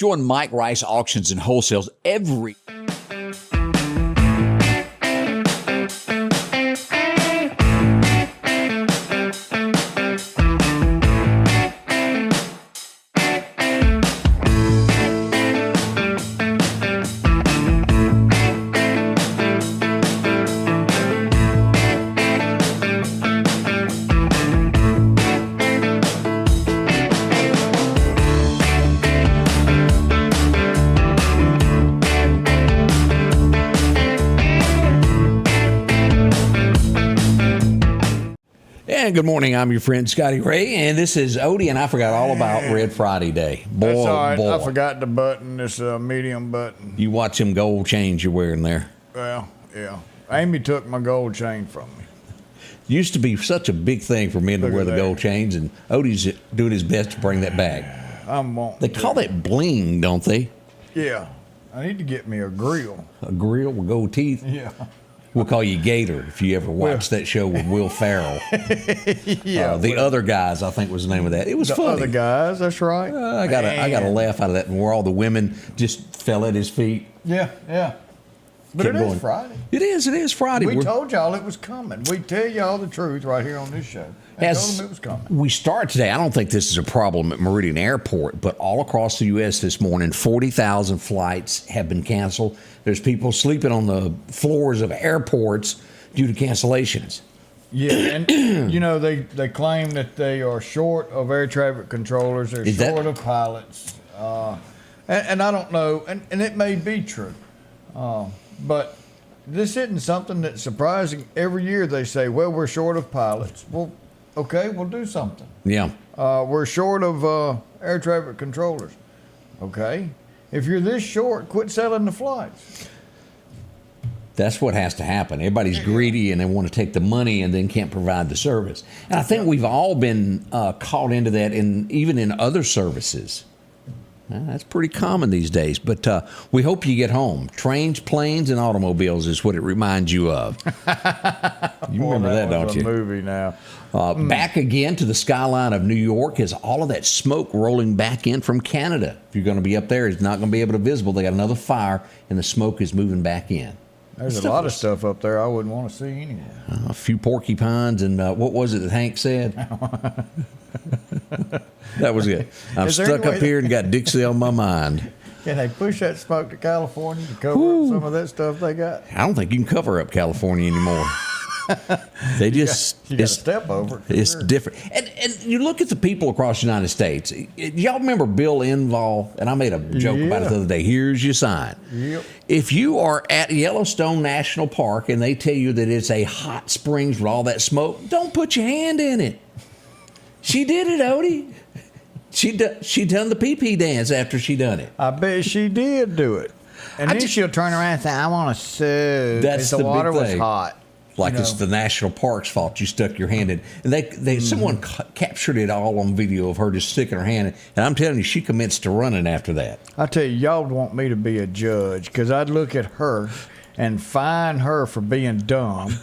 Join Mike Rice Auctions and Wholesales every Good morning. I'm your friend Scotty Ray, and this is Odie, and I forgot all about Red Friday Day. Boy, that's all right. boy. I forgot the button. It's a medium button. You watch them gold chains you're wearing there. Well, yeah. Amy took my gold chain from me. Used to be such a big thing for men to wear the gold chains, and Odie's doing his best to bring that back. They call that bling, don't they? Yeah. I need to get me a grill. A grill with gold teeth? Yeah. We'll call you Gator if you ever watched that show with Will Ferrell. Yeah. The Other Guys, I think was the name of that. It was funny. The Other Guys, that's right. I got a laugh out of that, where all the women just fell at his feet. Yeah. But it is Friday. It is Friday. We told y'all it was coming. We tell y'all the truth right here on this show. Told them it was coming. We start today. I don't think this is a problem at Meridian Airport, but all across the U.S. this morning, 40,000 flights have been canceled. There's people sleeping on the floors of airports due to cancellations. Yeah, and they claim that they are short of air traffic controllers. They're short of pilots, and I don't know, and it may be true. But this isn't something that's surprising. Every year they say, well, we're short of pilots. Well, okay, we'll do something. Yeah. We're short of air traffic controllers. Okay. If you're this short, quit selling the flights. That's what has to happen. Everybody's greedy and they want to take the money and then can't provide the service. And I think we've all been caught into that, even in other services. That's pretty common these days, but we hope you get home. Trains, planes, and automobiles is what it reminds you of. You remember that, don't you? Movie now. Back again to the skyline of New York as all of that smoke rolling back in from Canada. If you're going to be up there, it's not going to be able to be visible. They got another fire, and the smoke is moving back in. There's a lot of stuff up there I wouldn't want to see anyway. A few porcupines, and what was it that Hank said? That was it. I'm stuck up here and got Dixie on my mind. Can they push that smoke to California to cover up some of that stuff they got? I don't think you can cover up California anymore. They just you got to step over it. It's different. And you look at the people across the United States. Y'all remember Bill Enval? And I made a joke about it the other day. Here's your sign. Yep. If you are at Yellowstone National Park and they tell you that it's a hot springs with all that smoke, don't put your hand in it. She did it, Odie. She done the pee-pee dance after she done it. I bet she did do it. And then she'll turn around and say, I want to sue. That's the water big was thing. hot. Like it's the national park's fault you stuck your hand in. And someone captured it all on video of her just sticking her hand in. And I'm telling you, she commenced to running after that. I tell you, y'all would want me to be a judge because I'd look at her and fine her for being dumb.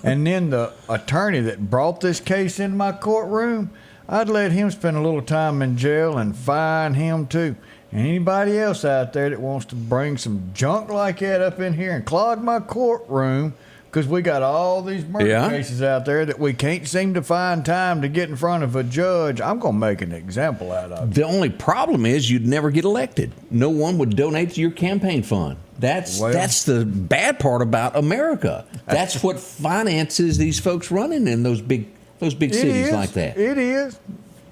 And then the attorney that brought this case in my courtroom, I'd let him spend a little time in jail and fine him too. And anybody else out there that wants to bring some junk like that up in here and clog my courtroom, because we got all these murder cases out there that we can't seem to find time to get in front of a judge, I'm going to make an example out of it. The only problem is you'd never get elected. No one would donate to your campaign fund. That's the bad part about America. That's what finances these folks running in those big cities like that. It is.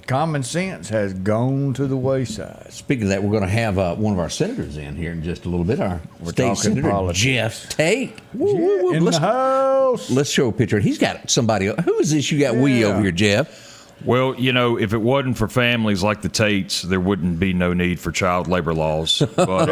Common sense has gone to the wayside. Speaking of that, we're going to have one of our senators in here in just a little bit. Our state senator, politics. Jeff Tate. In the house. Let's show a picture. He's got somebody. Who is this you got over here, Jeff? Well, if it wasn't for families like the Tates, there wouldn't be no need for child labor laws. But,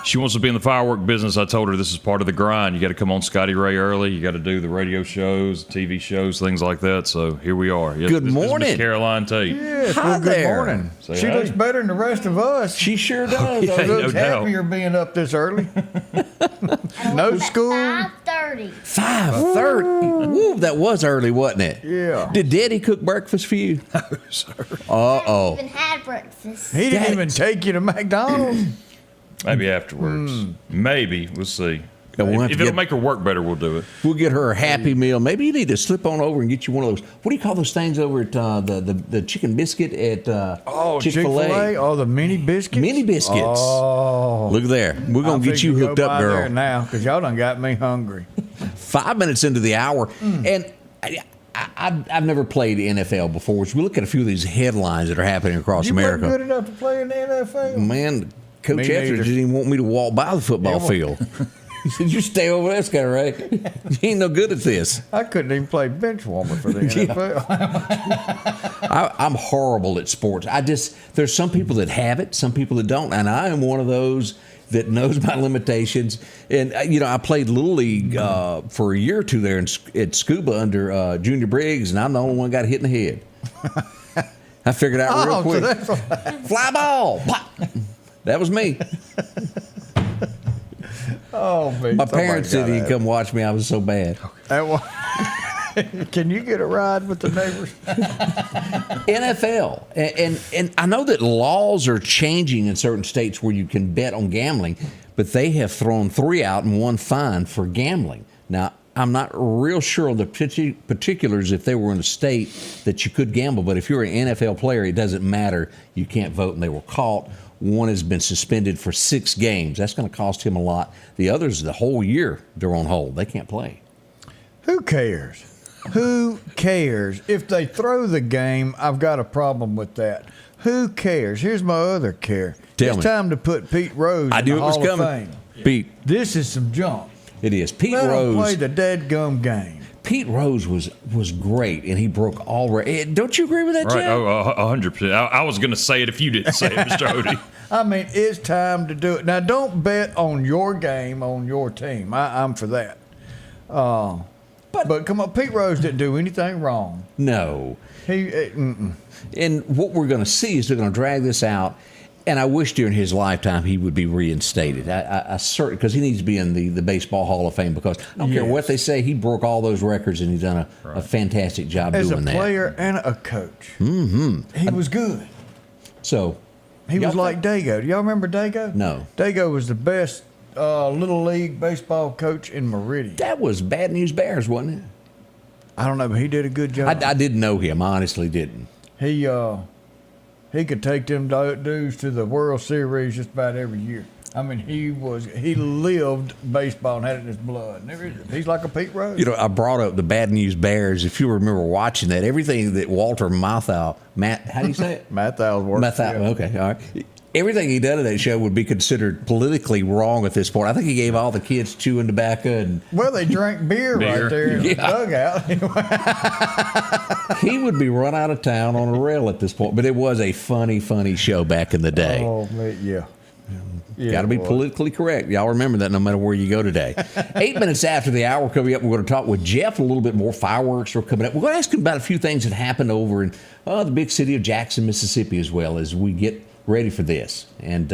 she wants to be in the firework business. I told her this is part of the grind. You got to come on Scotty Ray early. You got to do the radio shows, TV shows, things like that. So here we are. Yes, good morning. This is Miss Caroline Tate. Yes, Hi good there. morning. She looks better than the rest of us. She sure does. She looks happier being up this early. No school. 5:30. 5:30. Woo, that was early, wasn't it? Yeah. Did Daddy cook breakfast for you? No, sir. Uh-oh. Even had breakfast. He didn't That- even take you to McDonald's. Maybe afterwards. Maybe. We'll see. Yeah, we'll have If to it'll get- make her work better, we'll do it. We'll get her a Happy Meal. Maybe you need to slip on over and get you one of those. What do you call those things over at the chicken biscuit at Chick-fil-A. Oh, the mini biscuits. Mini biscuits. Oh, Look there. We're going to get you hooked up, there girl. now because y'all done got me hungry. 5 minutes into the hour. And I've never played NFL before. So we look at a few of these headlines that are happening across You weren't America. good enough to play in the NFL. Man, Coach Me Etheridge neither. didn't even want me to walk by the football Yeah, field. He said, "You stay over there, Scotty Ray. You ain't no good at this." I couldn't even play bench warmer for the NFL. I'm horrible at sports. There's some people that have it, some people that don't, and I am one of those that knows my limitations. And I played Little League for a year or two there at Scuba under Junior Briggs, and I'm the only one that got hit in the head. I figured out real Oh, so quick. that's Fly ball, pop. That was me. oh man. My parents said he'd come watch me. I was so bad. Can you get a ride with the neighbors? NFL, and I know that laws are changing in certain states where you can bet on gambling, but they have thrown 3 out and 1 fine for gambling. Now, I'm not real sure on the particulars if they were in a state that you could gamble, but if you're an NFL player, it doesn't matter. You can't vote, and they were caught. One has been suspended for 6 games. That's going to cost him a lot. The others, the whole year, they're on hold. They can't play. Who cares? Who cares? If they throw the game, I've got a problem with that. Who cares? Here's my other care. Tell it's me. time to put Pete Rose I in knew the it was Hall of coming. Fame. Pete, This is some junk. it is. Pete Let him play Rose. the dead gum game. Pete Rose was great, and he broke all. Don't you agree with that, Right. Jeff? Oh, 100%. I was going to say it if you didn't say it, Mr. Odie. I mean, it's time to do it. Now, don't bet on your game, on your team. I'm for that. But come on, Pete Rose didn't do anything wrong. No. Mm-mm. And what we're going to see is they're going to drag this out. And I wish during his lifetime he would be reinstated. I certainly, because he needs to be in the Baseball Hall of Fame, because I don't care what they say, he broke all those records and he's done a fantastic job As a doing that. player and a coach, he was good. So He was y'all like Dago. Do y'all remember Dago? No. Dago was the best Little League baseball coach in Meridian. that was Bad News Bears, wasn't it? I don't know, but he did a good job. I didn't know him. I honestly didn't. He could take them dudes to the World Series just about every year. I mean, he lived baseball and had it in his blood. He's like a Pete Rose. I brought up the Bad News Bears. If you remember watching that, everything that Walter Matthau, how do you say it? Mathau's work. Matthau, yeah. okay, all right. Everything he done in that show would be considered politically wrong at this point. I think he gave all the kids chewing tobacco, and Well, they drank beer right there in the dugout. he would be run out of town on a rail at this point. But it was a funny, funny show back in the day. Oh, man, yeah. Got to be boy. politically correct. Y'all remember that no matter where you go today. 8 minutes after the hour coming up, we're going to talk with Jeff a little bit more. Fireworks are coming up. We're going to ask him about a few things that happened over in the big city of Jackson, Mississippi, as well, as we get ready for this. And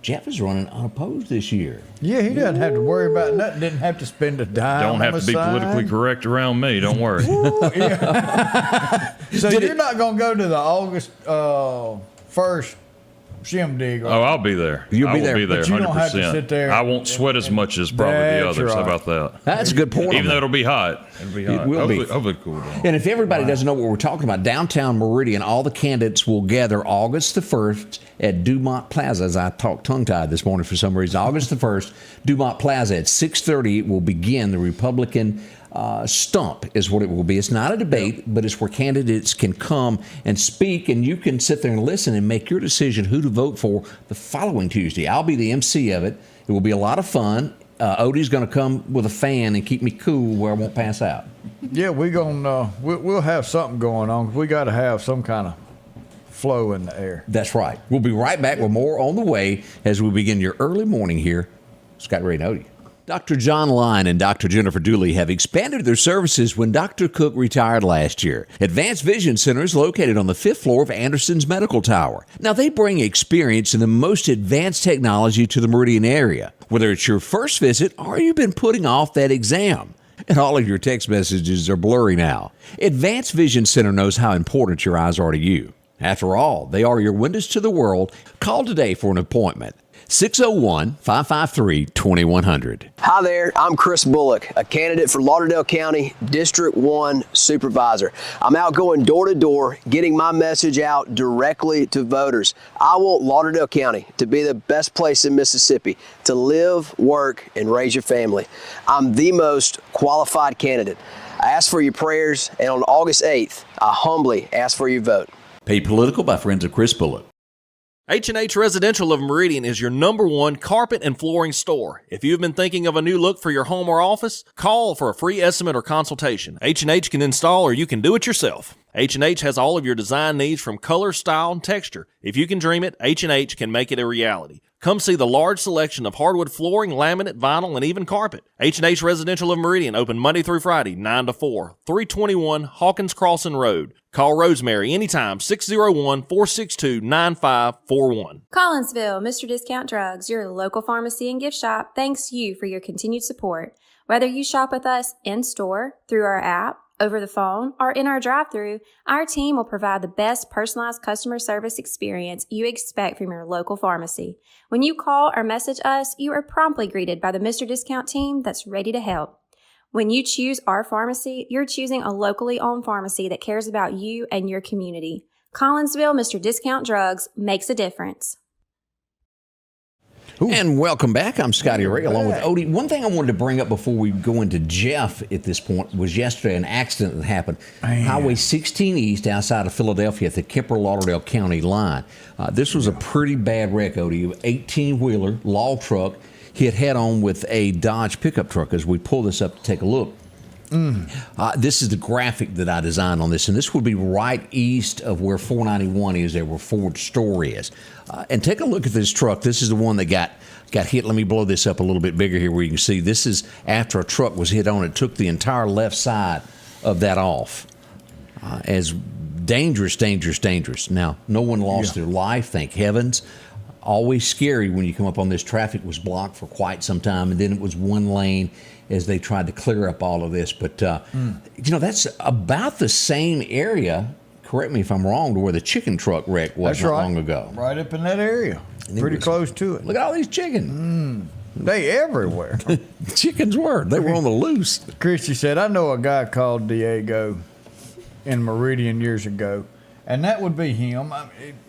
Jeff is running unopposed this year. Yeah, he doesn't have to worry about nothing. Didn't have to spend a dime. Don't have on to a be sign. politically correct around me. Don't worry. So you're not going to go to the August 1st shindig. Oh, I'll be there. You'll be I will there. be there. But you don't have to 100%. sit there I won't sweat as much as probably the That's others. How right. about that? That's a good point. Even though it'll be hot. It'll be hot. will be. Hopefully cool down. And if everybody doesn't know what we're talking about, downtown Meridian, all the candidates will gather August the 1st at Dumont Plaza, as I talked tongue-tied this morning for some reason. August the 1st, Dumont Plaza at 6:30 will begin the Republican stump is what it will be. It's not a debate, but it's where candidates can come and speak, and you can sit there and listen and make your decision who to vote for the following Tuesday. I'll be the MC of it. It will be a lot of fun. Odie's going to come with a fan and keep me cool where I won't pass out. Yeah, we'll have something going on. We got to have some kind of flow in the air. That's right. We'll be right back with more on the way as we begin your early morning here. Scotty Ray and Odie. Dr. John Line and Dr. Jennifer Dooley have expanded their services when Dr. Cook retired last year. Advanced Vision Center is located on the 5th floor of Anderson's Medical Tower. Now, they bring experience in the most advanced technology to the Meridian area. Whether it's your first visit or you've been putting off that exam, And all of your text messages are blurry now. Advanced Vision Center knows how important your eyes are to you. After all, they are your windows to the world. Call today for an appointment. 601-553-2100. Hi there, I'm Chris Bullock, a candidate for Lauderdale County District 1 Supervisor. I'm out going door to door, getting my message out directly to voters. I want Lauderdale County to be the best place in Mississippi to live, work, and raise your family. I'm the most qualified candidate. I ask for your prayers, and on August 8th, I humbly ask for your vote. Paid political by friends of Chris Bullock. H&H Residential of Meridian is your #1 carpet and flooring store. If you've been thinking of a new look for your home or office, call for a free estimate or consultation. H&H can install or you can do it yourself. H&H has all of your design needs from color, style, and texture. If you can dream it, H&H can make it a reality. Come see the large selection of hardwood flooring, laminate, vinyl, and even carpet. H&H Residential of Meridian, open Monday through Friday, 9 to 4, 321 Hawkins Crossing Road. Call Rosemary anytime, 601-462-9541. Collinsville, Mr. Discount Drugs, your local pharmacy and gift shop, thanks you for your continued support. Whether you shop with us in-store, through our app, over the phone, or in our drive-thru, our team will provide the best personalized customer service experience you expect from your local pharmacy. When you call or message us, you are promptly greeted by the Mr. Discount team that's ready to help. When you choose our pharmacy, you're choosing a locally owned pharmacy that cares about you and your community. Collinsville, Mr. Discount Drugs makes a difference. Ooh. And welcome back. I'm Scotty Ray along with Odie. One thing I wanted to bring up before we go into Jeff at this point was yesterday an accident that happened. Highway 16 East outside of Philadelphia at the Kemper-Lauderdale County line. This was a pretty bad wreck, Odie. 18-wheeler, log truck, hit head-on with a Dodge pickup truck. As we pull this up to take a look, this is the graphic that I designed on this, and this would be right east of where 491 is, there where Ford's store is. And take a look at this truck. This is the one that got hit. Let me blow this up a little bit bigger here where you can see. This is after a truck was hit on. It took the entire left side of that off. As dangerous. Now, no one lost their life, thank heavens. Always scary when you come up on this. Traffic was blocked for quite some time, and then it was one lane as they tried to clear up all of this. But, that's about the same area, correct me if I'm wrong, to where the chicken truck wreck was not long ago. Right up in that area. Pretty close to it. Look at all these chickens. They everywhere. Chickens they were on the loose. Christy said, I know a guy called Diego in Meridian years ago, and that would be him.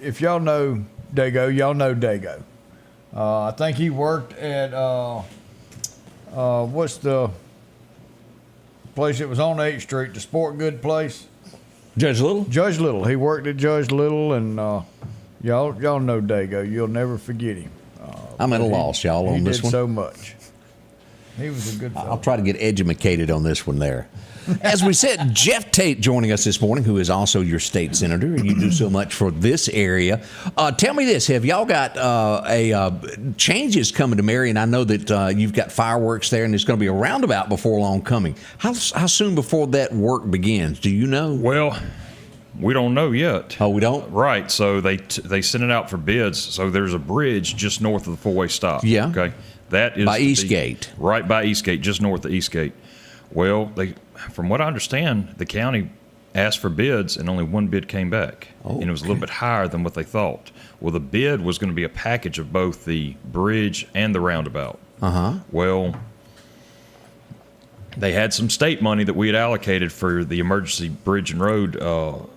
If y'all know Dago, y'all know Dago. I think he worked at, what's the place that was on 8th Street, the sport good place? Judge Little? Judge Little. He worked at Judge Little, and y'all know Dago. You'll never forget him. I'm at a loss, y'all, on this one. He did so much. He was a good fellow. I'll try to get educated on this one there. As we said, Jeff Tate joining us this morning, who is also your state senator, and you do so much for this area. Tell me this, have y'all got changes coming to Marion? I know that you've got fireworks there, and there's going to be a roundabout before long coming. How soon before that work begins? Do you know? Well, we don't know yet. Oh, we don't? Right. So they sent it out for bids. So there's a bridge just north of the four-way stop. Yeah. Okay. That is by Eastgate. Right by Eastgate, just north of Eastgate. Well, from what I understand, the county asked for bids and only one bid came back. Oh, and it was a little bit higher than what they thought. Well, the bid was going to be a package of both the bridge and the roundabout. Well, they had some state money that we had allocated for the emergency bridge and road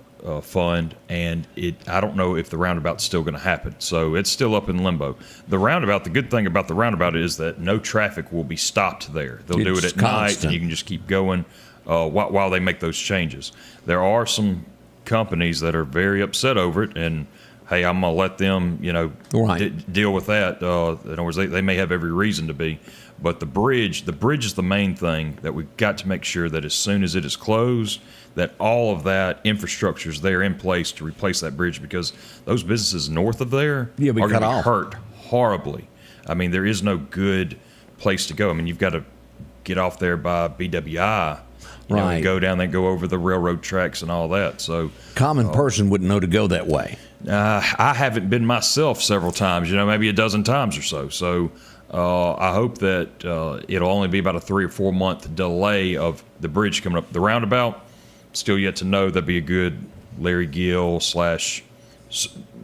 fund, and I don't know if the roundabout's still going to happen. So it's still up in limbo. The roundabout, the good thing about the roundabout is that no traffic will be stopped there. They'll do it at night, and you can just keep going while they make those changes. There are some companies that are very upset over it, and hey, I'm going to let them, deal with that. In other words, they may have every reason to be. But the bridge is the main thing that we've got to make sure that as soon as it is closed, that all of that infrastructure is there in place to replace that bridge, because those businesses north of there are going to be hurt horribly. I mean, there is no good place to go. I mean, you've got to get off there by BWI, and go down there, go over the railroad tracks and all that. So common person wouldn't know to go that way. I haven't been myself several times, maybe a dozen times or so. So I hope that it'll only be about a 3 or 4 month delay of the bridge coming up. The roundabout, still yet to know. That'd be a good Larry Gill /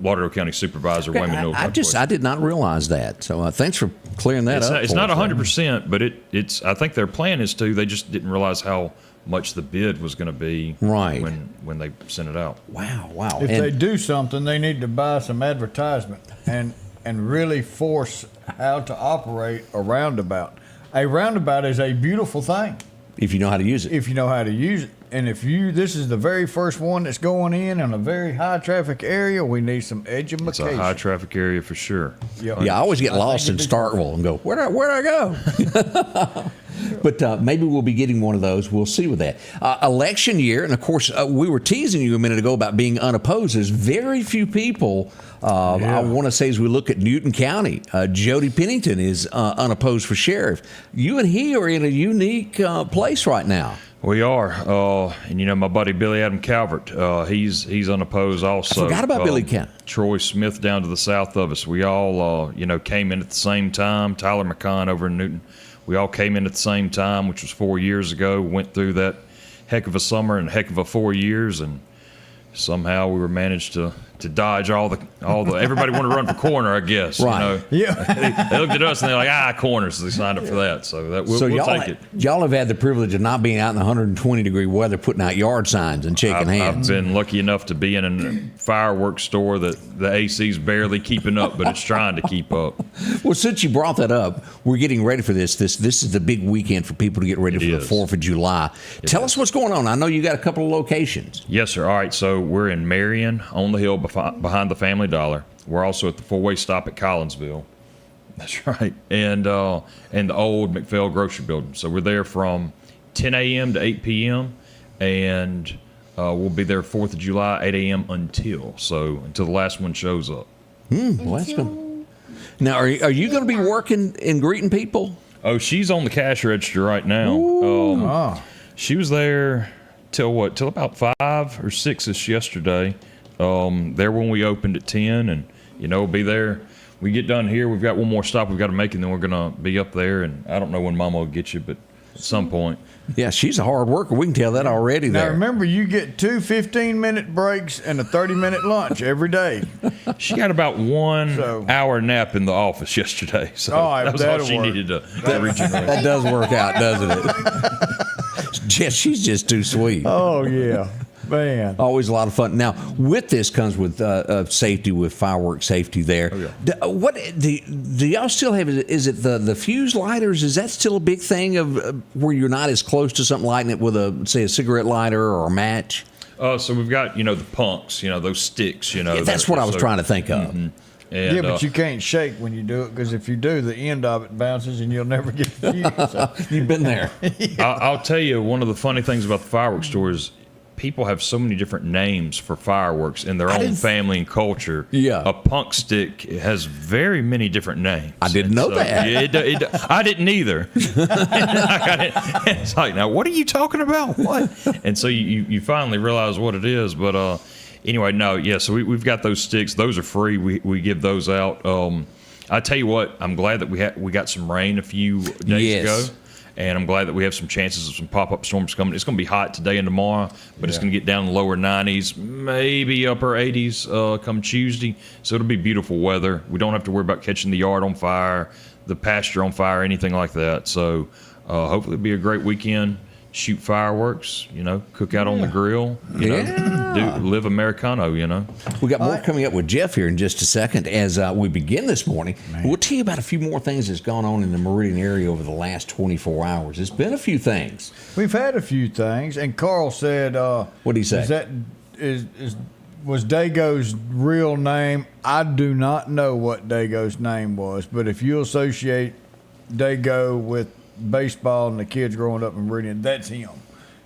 Lauderdale County Supervisor. Wayman Mill I did not realize that. So thanks for clearing that up. It's not 100%, but it's. I think their plan is to. They just didn't realize how much the bid was going to be right when they sent it out. Wow. If they do something, they need to buy some advertisement and really force how to operate a roundabout. A roundabout is a beautiful thing if you know how to use it. if you know how to use it. And this is the very first one that's going in a very high traffic area, we need some education. It's a high traffic area for sure. Yeah, I always get lost in Starkville and go, where'd I go? But maybe we'll be getting one of those. We'll see with that. Election year, and of course, we were teasing you a minute ago about being unopposed. There's very few people. I want to say, as we look at Newton County, Jody Pennington is unopposed for sheriff. You and he are in a unique place right now. We are, and my buddy Billy Adam Calvert, he's unopposed also. I forgot about Billy Calvert. Troy Smith down to the south of us. We all, came in at the same time. Tyler McCon over in Newton. We all came in at the same time, which was 4 years ago. Went through that heck of a summer and heck of a 4 years, and somehow we were managed to dodge all the everybody wanted to run for corner, I guess. Right. Yeah. They looked at us and they're like, corners. So they signed up for that. So we'll take it. Y'all have had the privilege of not being out in the 120-degree weather, putting out yard signs and shaking hands. I've been lucky enough to be in a fireworks store that the AC's barely keeping up, but it's trying to keep up. Well, since you brought that up, we're getting ready for this. This is the big weekend for people to get ready for the 4th of July. Tell us what's going on. I know you got a couple of locations. Yes, sir. All right, so we're in Marion on the hill behind the Family Dollar. We're also at the 4-way stop at Collinsville. That's right. And the old McPhail Grocery Building. So we're there from 10 a.m. to 8 p.m. And we'll be there 4th of July, 8 a.m. until the last one shows up. Well, that's good. Now, are you going to be working and greeting people? Oh, she's on the cash register right now. She was there till about 5 or 6 yesterday. There when we opened at 10, and we'll be there. We get done here, we've got one more stop we've got to make, and then we're gonna be up there. And I don't know when Mama will get you, but at some point. Yeah, she's a hard worker. We can tell that already. Now there. remember, you get 2 15-minute breaks and a 30-minute lunch every day. She got about 1 hour nap in the office yesterday, so that was all she needed to regenerate. That does work out, doesn't it? She's just too sweet. Oh yeah. Man. Always a lot of fun. Now, with this comes with safety, with fireworks safety there. Oh, yeah. Do y'all still have, is it the fuse lighters? Is that still a big thing of where you're not as close to something lighting it with say a cigarette lighter or a match? So we've got, the punks, those sticks, Yeah, that's what I was trying to think of. Mm-hmm. And, but you can't shake when you do it, because if you do, the end of it bounces and you'll never get the fuse. So. You've been there. I'll tell you, one of the funny things about the fireworks store is people have so many different names for fireworks in their own family and culture. Yeah. A punk stick has very many different names. I didn't know that. I didn't either. It's like, now, what are you talking about? What? And so you finally realize what it is. But anyway, no, yeah, so we've got those sticks. Those are free. We give those out. I tell you what, I'm glad that we got some rain a few days ago. And I'm glad that we have some chances of some pop-up storms coming. It's going to be hot today and tomorrow, but it's going to get down in the lower 90s, maybe upper 80s come Tuesday. So it'll be beautiful weather. We don't have to worry about catching the yard on fire, the pasture on fire, anything like that. So hopefully it'll be a great weekend. Shoot fireworks, cook out on the grill, live Americano, We got more coming up with Jeff here in just a second as we begin this morning. We'll tell you about a few more things that's gone on in the Meridian area over the last 24 hours. It's been a few things. We've had a few things, and Carl said, what did he say? Was Dago's real name? I do not know what Dago's name was, but if you associate Dago with baseball and the kids growing up in Meridian, that's him.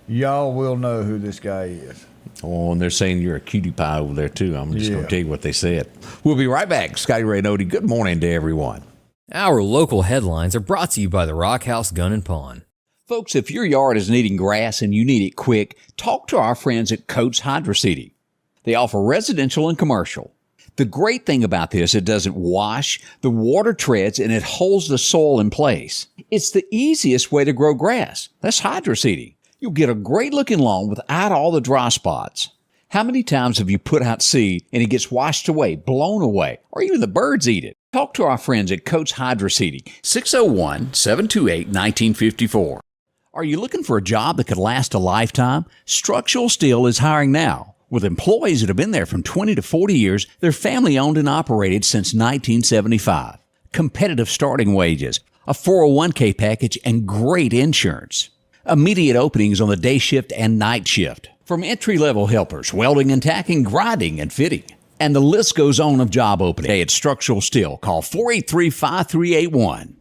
Y'all will know who this guy is. Oh, and they're saying you're a cutie pie over there too. I'm just going to tell you what they said. We'll be right back. Scotty Ray Report. Good morning to everyone. Our local headlines are brought to you by the Rock House Gun and Pawn. Folks, if your yard is needing grass and you need it quick, talk to our friends at Coates Hydro Seeding. They offer residential and commercial. The great thing about this, it doesn't wash, the water treads, and it holds the soil in place. It's the easiest way to grow grass. That's hydro seeding. You'll get a great looking lawn without all the dry spots. How many times have you put out seed and it gets washed away, blown away, or even the birds eat it? Talk to our friends at Coates Hydro Seeding, 601-728-1954. Are you looking for a job that could last a lifetime? Structural Steel is hiring now. With employees that have been there from 20 to 40 years, they're family owned and operated since 1975. Competitive starting wages, a 401k package, and great insurance. Immediate openings on the day shift and night shift. From entry-level helpers, welding and tacking, grinding and fitting. And the list goes on of job openings. Hey, it's Structural Steel. Call 483-5381.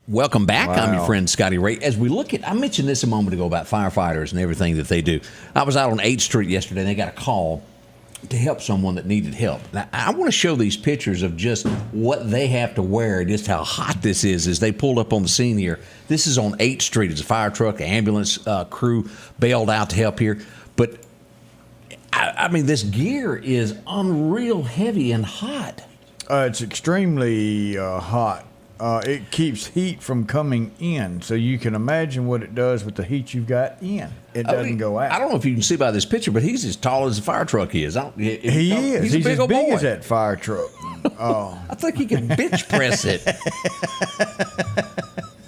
Welcome back. I'm your friend Scotty Ray. As we look at, I mentioned this a moment ago about firefighters and everything that they do. I was out on 8th Street yesterday and they got a call to help someone that needed help. Now, I want to show these pictures of just what they have to wear, just how hot this is as they pulled up on the scene here. This is on 8th Street. It's a fire truck, ambulance crew bailed out to help here. But, I mean, this gear is unreal heavy and hot. It's extremely hot. It keeps heat from coming in, so you can imagine what it does with the heat you've got in. It doesn't go out. I don't know if you can see by this picture, but he's as tall as a fire truck is. He is. He's as big as that fire truck. Oh, I think he can bench press it.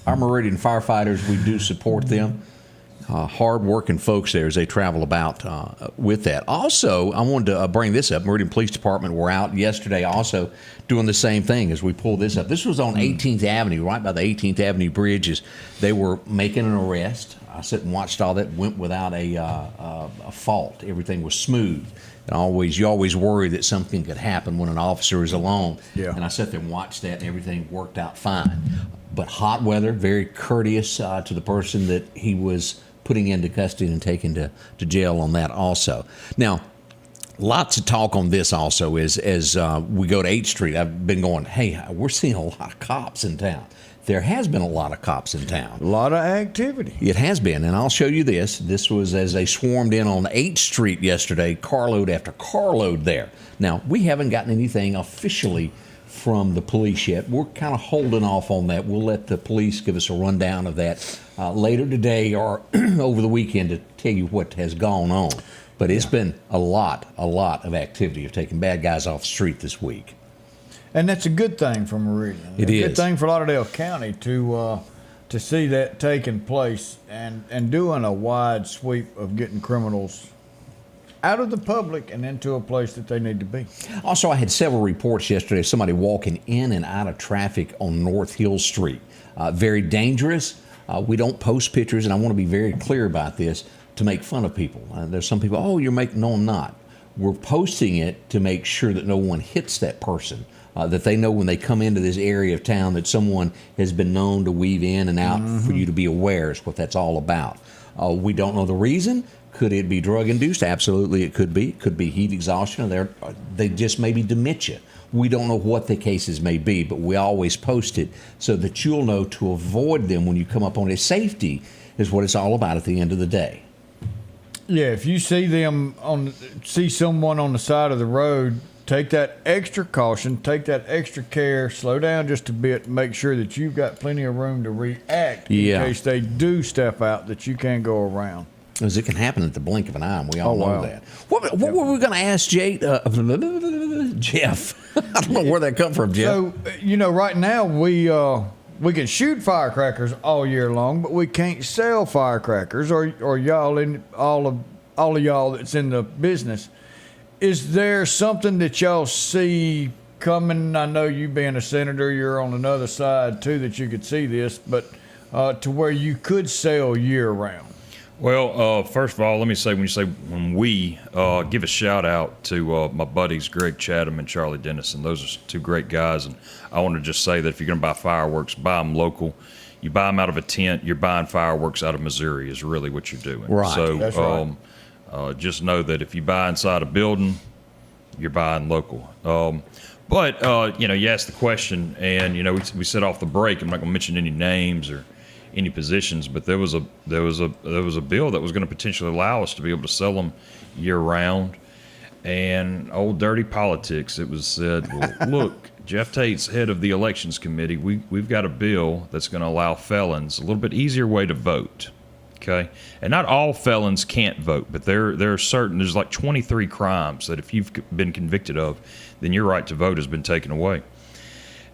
Our Meridian firefighters, we do support them. Hard-working folks there as they travel about with that. Also, I wanted to bring this up. Meridian Police Department were out yesterday also doing the same thing as we pull this up. This was on 18th Avenue, right by the 18th Avenue bridges. They were making an arrest. I sat and watched all that, went without a fault. Everything was smooth. And you always worry that something could happen when an officer is alone. Yeah. And I sat there and watched that, and everything worked out fine. But hot weather, very courteous to the person that he was putting into custody and taken to jail on that also. Now, lots of talk on this also as we go to 8th Street. I've been going, hey, we're seeing a lot of cops in town. There has been a lot of cops in town. A lot of activity. It has been, and I'll show you this. This was as they swarmed in on 8th Street yesterday, carload after carload there. Now, we haven't gotten anything officially from the police yet. We're kind of holding off on that. We'll let the police give us a rundown of that later today or over the weekend to tell you what has gone on. But it's been a lot of activity of taking bad guys off the street this week. And that's a good thing for Meridian. It is. A good thing for Lauderdale County to see that taking place and doing a wide sweep of getting criminals out of the public and into a place that they need to be. Also, I had several reports yesterday of somebody walking in and out of traffic on North Hill Street. Very dangerous. We don't post pictures, and I want to be very clear about this, to make fun of people. There's some people, no, I'm not. We're posting it to make sure that no one hits that person, that they know when they come into this area of town that someone has been known to weave in and out for you to be aware is what that's all about. We don't know the reason. Could it be drug-induced? Absolutely, it could be. It could be heat exhaustion. Or they just may be dementia. We don't know what the cases may be, but we always post it so that you'll know to avoid them when you come up on it. Safety is what it's all about at the end of the day. Yeah, if you see someone on the side of the road, take that extra caution, take that extra care, slow down just a bit, make sure that you've got plenty of room to react in case they do step out that you can't go around. Because it can happen at the blink of an eye, and we all know that. What Yep. were we going to ask Jeff? I don't know where that come from, Jeff. So, right now we can shoot firecrackers all year long, but we can't sell firecrackers or y'all in all of y'all that's in the business. Is there something that y'all see coming? I know you being a senator, you're on another side too, that you could see this, but to where you could sell year round. Well, first of all, let me say when we give a shout out to my buddies Greg Chatham and Charlie Dennison. Those are two great guys, and I want to just say that if you're going to buy fireworks, buy them local. You buy them out of a tent, you're buying fireworks out of Missouri is really what you're doing. Right. So That's right. Just know that if you buy inside a building, you're buying local. But you asked the question, and we said off the break, I'm not going to mention any names or any positions, but there was a bill that was going to potentially allow us to be able to sell them year round. And old dirty politics, it was said, well, look, Jeff Tate's head of the elections committee. We've got a bill that's going to allow felons a little bit easier way to vote. Okay, and not all felons can't vote, but there are certain. There's like 23 crimes that if you've been convicted of, then your right to vote has been taken away.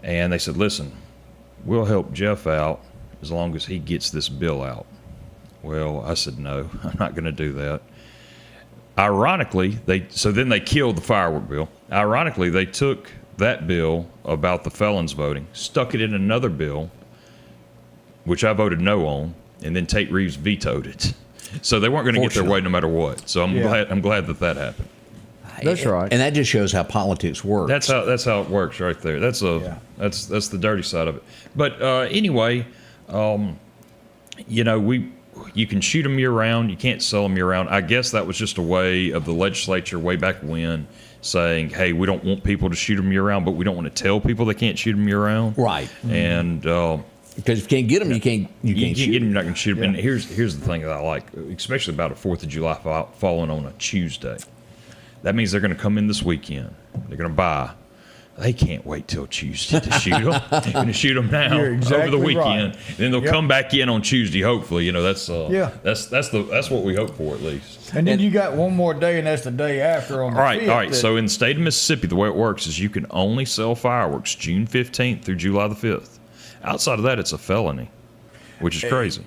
And they said, listen, we'll help Jeff out as long as he gets this bill out. Well, I said, no, I'm not going to do that. Ironically, then they killed the firework bill. Ironically, they took that bill about the felons voting, stuck it in another bill, which I voted no on, and then Tate Reeves vetoed it. So they weren't going to get their way no matter what. So I'm glad that happened. That's right. And that just shows how politics works. That's how it works right there. That's the dirty side of it. But anyway, you can shoot them year round. You can't sell them year round. I guess that was just a way of the legislature way back when saying, hey, we don't want people to shoot them year round, but we don't want to tell people they can't shoot them year round. Right. And because if you can't get them, you can't get them. You're not going to shoot them. And here's the thing that I like, especially about a 4th of July falling on a Tuesday. That means they're going to come in this weekend. They're going to buy. They can't wait till Tuesday to shoot them. They're going to shoot them now over the weekend. Right. Then they'll come back in on Tuesday. Hopefully, that's what we hope for at least. And then you got one more day, and that's the day after on the 5th. All right. So in the state of Mississippi, the way it works is you can only sell fireworks June 15th through July the 5th. Outside of that, it's a felony, which is crazy.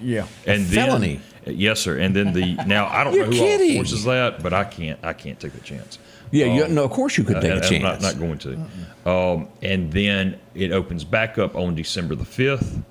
And felony. Yes, sir. And then now I don't know who all forces that, but I can't take the chance. Yeah, no, of course you could take a chance. I'm not going to. And then it opens back up on December the 5th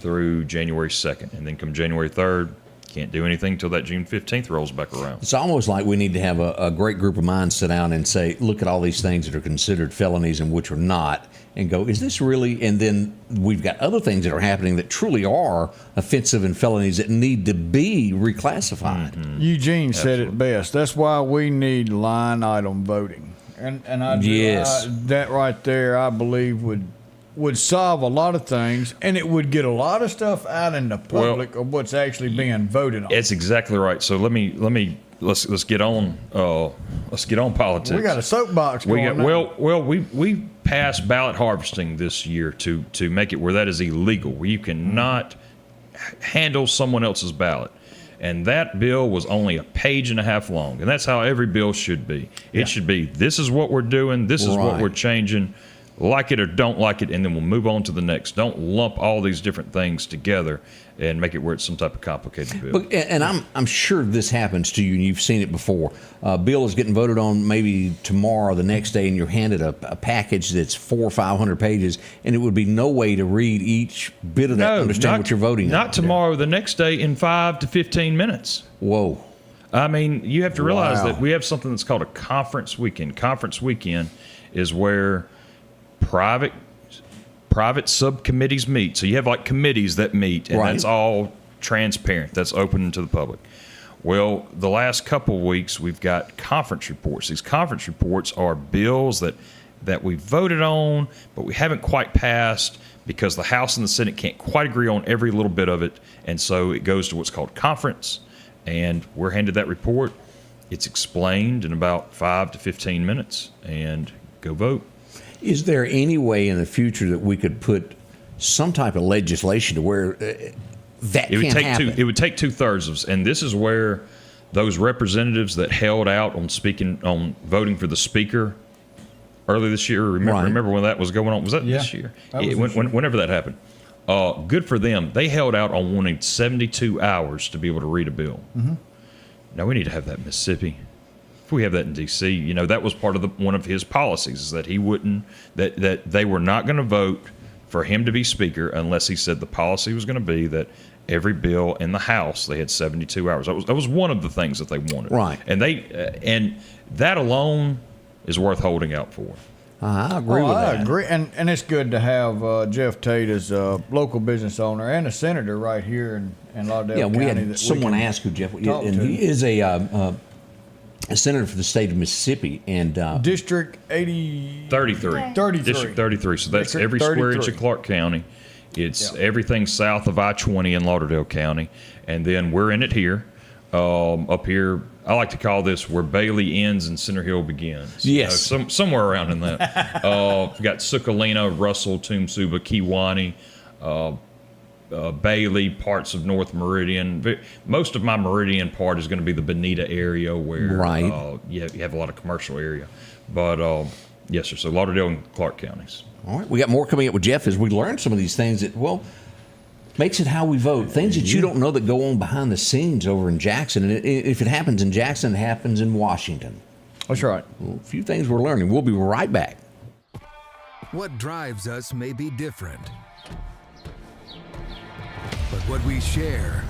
through January 2nd. And then come January 3rd, can't do anything until that June 15th rolls back around. It's almost like we need to have a great group of minds sit down and say, look at all these things that are considered felonies and which are not, and go, is this really? And then we've got other things that are happening that truly are offensive and felonies that need to be reclassified. Mm-hmm. Eugene said it best. That's why we need line item voting. And that right there, I believe, would solve a lot of things, and it would get a lot of stuff out in the public of what's actually being voted on. That's exactly right. So let's get on politics. We got a soapbox going. We passed ballot harvesting this year to make it where that is illegal, where you cannot handle someone else's ballot. And that bill was only a page and a half long, and that's how every bill should be. It should be, this is what we're doing, this is what we're changing. Like it or don't like it, and then we'll move on to the next. Don't lump all these different things together and make it where it's some type of complicated bill. But, and I'm sure this happens to you, and you've seen it before. A bill is getting voted on maybe tomorrow or the next day, and you're handed a package that's 400 or 500 pages, and it would be no way to read each bit of that to understand what you're voting on. Not tomorrow, the next day in 5 to 15 minutes. Whoa. I mean, you have to realize that we have something that's called a conference weekend. Conference weekend is where private subcommittees meet. So you have like committees that meet, and that's all transparent. That's open to the public. Well, the last couple of weeks, we've got conference reports. These conference reports are bills that we voted on, but we haven't quite passed because the House and the Senate can't quite agree on every little bit of it. And so it goes to what's called conference, and we're handed that report. It's explained in about 5 to 15 minutes, and go vote. Is there any way in the future that we could put some type of legislation to where that can't happen? It would take 2/3 of us, and this is where those representatives that held out on voting for the speaker early this year. Remember when that was going on? Was that this year? Whenever that happened. Good for them. They held out on wanting 72 hours to be able to read a bill. Mm-hmm. Now we need to have that in Mississippi. If we have that in D.C., that was part of one of his policies, is that he wouldn't, that they were not going to vote for him to be speaker unless he said the policy was going to be that every bill in the House, they had 72 hours. That was one of the things that they wanted. Right. And and that alone is worth holding out for. I agree with that. I agree. And it's good to have Jeff Tate as a local business owner and a senator right here in Lauderdale County. Yeah, we had someone ask who Jeff is, and he is a senator for the state of Mississippi, and District 33. District 33. So that's every square inch of Clark County. It's everything south of I-20 in Lauderdale County, and then we're in it here. Up here, I like to call this where Bailey ends and Center Hill begins. Yes. Somewhere around in that. We've got Sucalina, Russell, Toomsuba, Kewanee, Bailey, parts of North Meridian. Most of my Meridian part is going to be the Bonita area where you have a lot of commercial area. But yes, sir. So Lauderdale and Clark counties. All right, we got more coming up with Jeff as we learn some of these things that, makes it how we vote. Things that you don't know that go on behind the scenes over in Jackson. And if it happens in Jackson, it happens in Washington. That's right. Well, a few things we're learning. We'll be right back. What drives us may be different, but what we share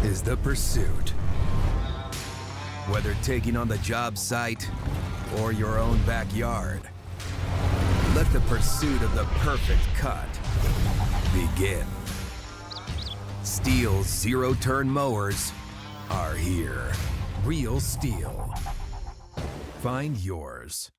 is the pursuit. Whether taking on the job site or your own backyard, let the pursuit of the perfect cut begin. Steel's zero-turn mowers are here. Real Steel. Find yours.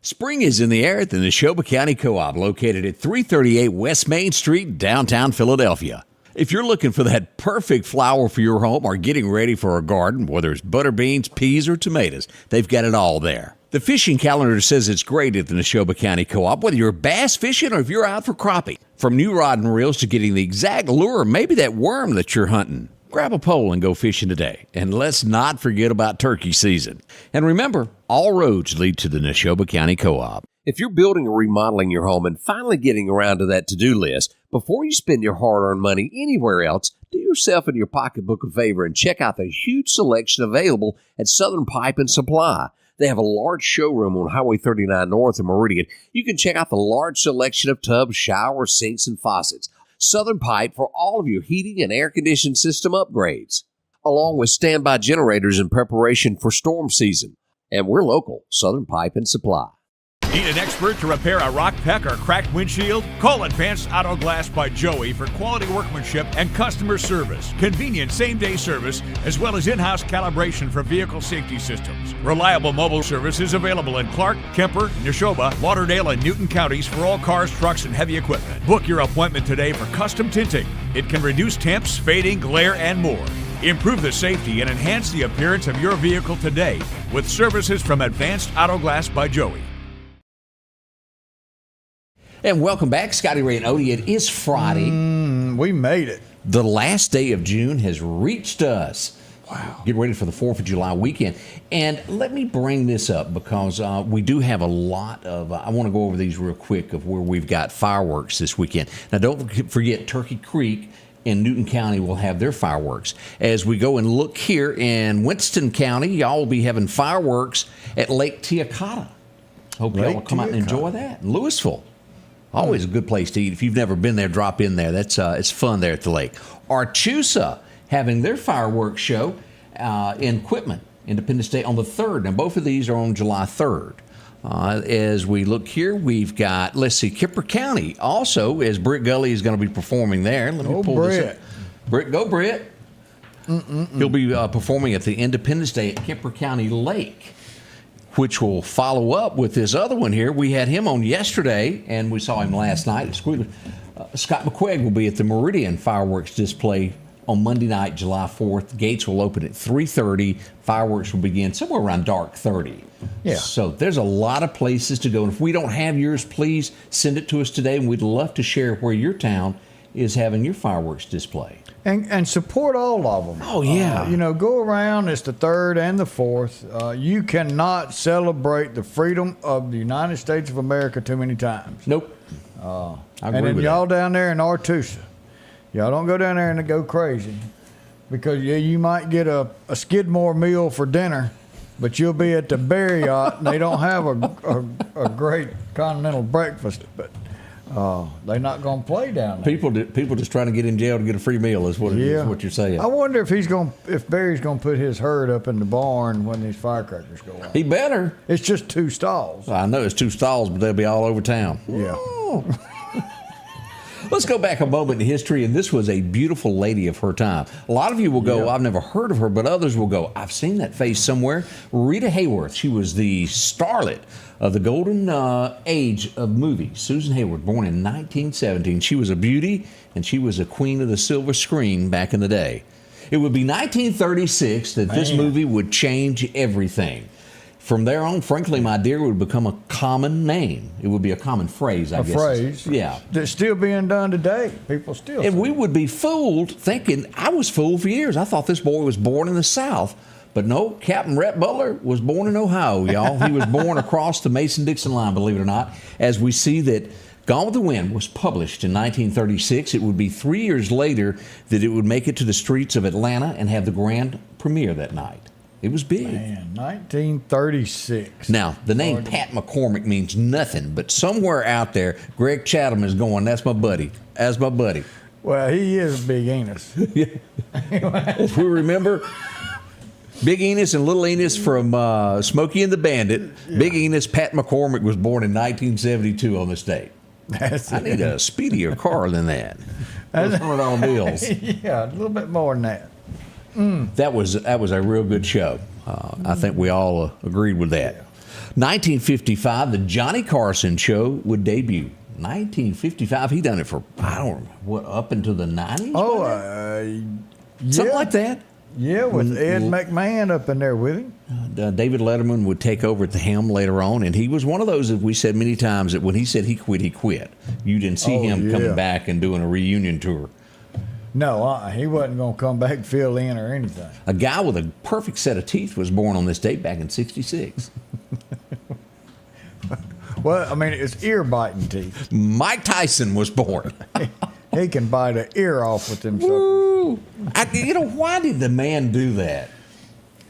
Spring is in the air at the Neshoba County Co-op, located at 338 West Main Street, downtown Philadelphia. If you're looking for that perfect flower for your home or getting ready for a garden, whether it's butter beans, peas, or tomatoes, they've got it all there. The fishing calendar says it's great at the Neshoba County Co-op, whether you're bass fishing or if you're out for crappie. From new rod and reels to getting the exact lure, or maybe that worm that you're hunting. Grab a pole and go fishing today. And let's not forget about turkey season. And remember, all roads lead to the Neshoba County Co-op. If you're building or remodeling your home and finally getting around to that to-do list, before you spend your hard-earned money anywhere else, do yourself and your pocketbook a favor and check out the huge selection available at Southern Pipe and Supply. They have a large showroom on Highway 39 North in Meridian. You can check out the large selection of tubs, showers, sinks, and faucets. Southern Pipe for all of your heating and air conditioning system upgrades, along with standby generators in preparation for storm season. And we're local, Southern Pipe and Supply. Need an expert to repair a rock peck or cracked windshield? Call Advanced Auto Glass by Joey for quality workmanship and customer service. Convenient same-day service, as well as in-house calibration for vehicle safety systems. Reliable mobile service is available in Clark, Kemper, Neshoba, Lauderdale, and Newton counties for all cars, trucks, and heavy equipment. Book your appointment today for custom tinting. It can reduce temps, fading, glare, and more. Improve the safety and enhance the appearance of your vehicle today with services from Advanced Auto Glass by Joey. And welcome back, Scotty Ray and Odie. It is Friday. We made it. The last day of June has reached us. Wow. Get ready for the 4th of July weekend. And let me bring this up because we do have a lot of, I want to go over these real quick of where we've got fireworks this weekend. Now, don't forget Turkey Creek in Newton County will have their fireworks. As we go and look here in Winston County, y'all will be having fireworks at Lake Teocata. Hope y'all will come out and enjoy that. In Louisville. Always a good place to eat. If you've never been there, drop in there. That's it's fun there at the lake. Archusa having their fireworks show in Quitman, Independence Day on the 3rd. Now, both of these are on July 3rd. As we look here, we've got, Kipper County also, as Britt Gully is going to be performing there. Let me pull this up. Britt, go Britt. He'll be performing at the Independence Day at Kipper County Lake, which will follow up with this other one here. We had him on yesterday, and we saw him last night at Squealer. Scott McQuaig will be at the Meridian fireworks display on Monday night, July 4th. Gates will open at 3:30. Fireworks will begin somewhere around dark 30. Yeah. So there's a lot of places to go. And if we don't have yours, please send it to us today, and we'd love to share where your town is having your fireworks display. And support all of them. Oh, yeah. Go around. It's the 3rd and the 4th. You cannot celebrate the freedom of the United States of America too many times. Nope. I agree and then with y'all that. down there in Artusa, y'all don't go down there and go crazy because you might get a Skidmore meal for dinner, but you'll be at the Marriott and they don't have a great continental breakfast. But they're not going to play down there. People just trying to get in jail to get a free meal is what you're saying. I wonder if Barry's going to put his herd up in the barn when these firecrackers go off. He better. It's just 2 stalls. I know it's 2 stalls, but they'll be all over town. Yeah. Let's go back a moment in history, and this was a beautiful lady of her time. A lot of you will go, I've never heard of her, but others will go, I've seen that face somewhere. Rita Hayworth, she was the starlet of the golden age of movies. Susan Hayward, born in 1917. She was a beauty, and she was a queen of the silver screen back in the day. It would be 1936 that this movie would change everything. From there on, frankly, my dear, would become a common name. It would be a common phrase, I guess. A phrase. Yeah. That's still being done today. People still And say we would be fooled thinking, I was fooled for years. I thought this boy was born in the South. But no, Captain Rhett Butler was born in Ohio, y'all. He was born across the Mason-Dixon line, believe it or not. As we see that Gone with the Wind was published in 1936. It would be 3 years later that it would make it to the streets of Atlanta and have the grand premiere that night. It was big. Man, 1936. Now, the name Pat McCormick means nothing, but somewhere out there, Greg Chatham is going, that's my buddy. That's my buddy. Well, he is a big Enos. If we remember, Big Enos and Little Enos from Smokey and the Bandit. Yeah. Big Enos, Pat McCormick, was born in 1972 on this date. I need a speedier car than that. Those $100 bills. Yeah, a little bit more than that. That was a real good show. I think we all agreed with that. 1955, the Johnny Carson Show would debut. 1955, he done it for, I don't know, what, up into the 90s? Something like that. Yeah, with Ed McMahon up in there with him. David Letterman would take over at the helm later on, and he was one of those that we said many times that when he said he quit, he quit. You didn't see him coming back and doing a reunion tour. No, he wasn't going to come back and fill in or anything. A guy with a perfect set of teeth was born on this date back in 66. Well, I mean, it's ear-biting teeth. Mike Tyson was born. He can bite an ear off with them suckers. Why did the man do that?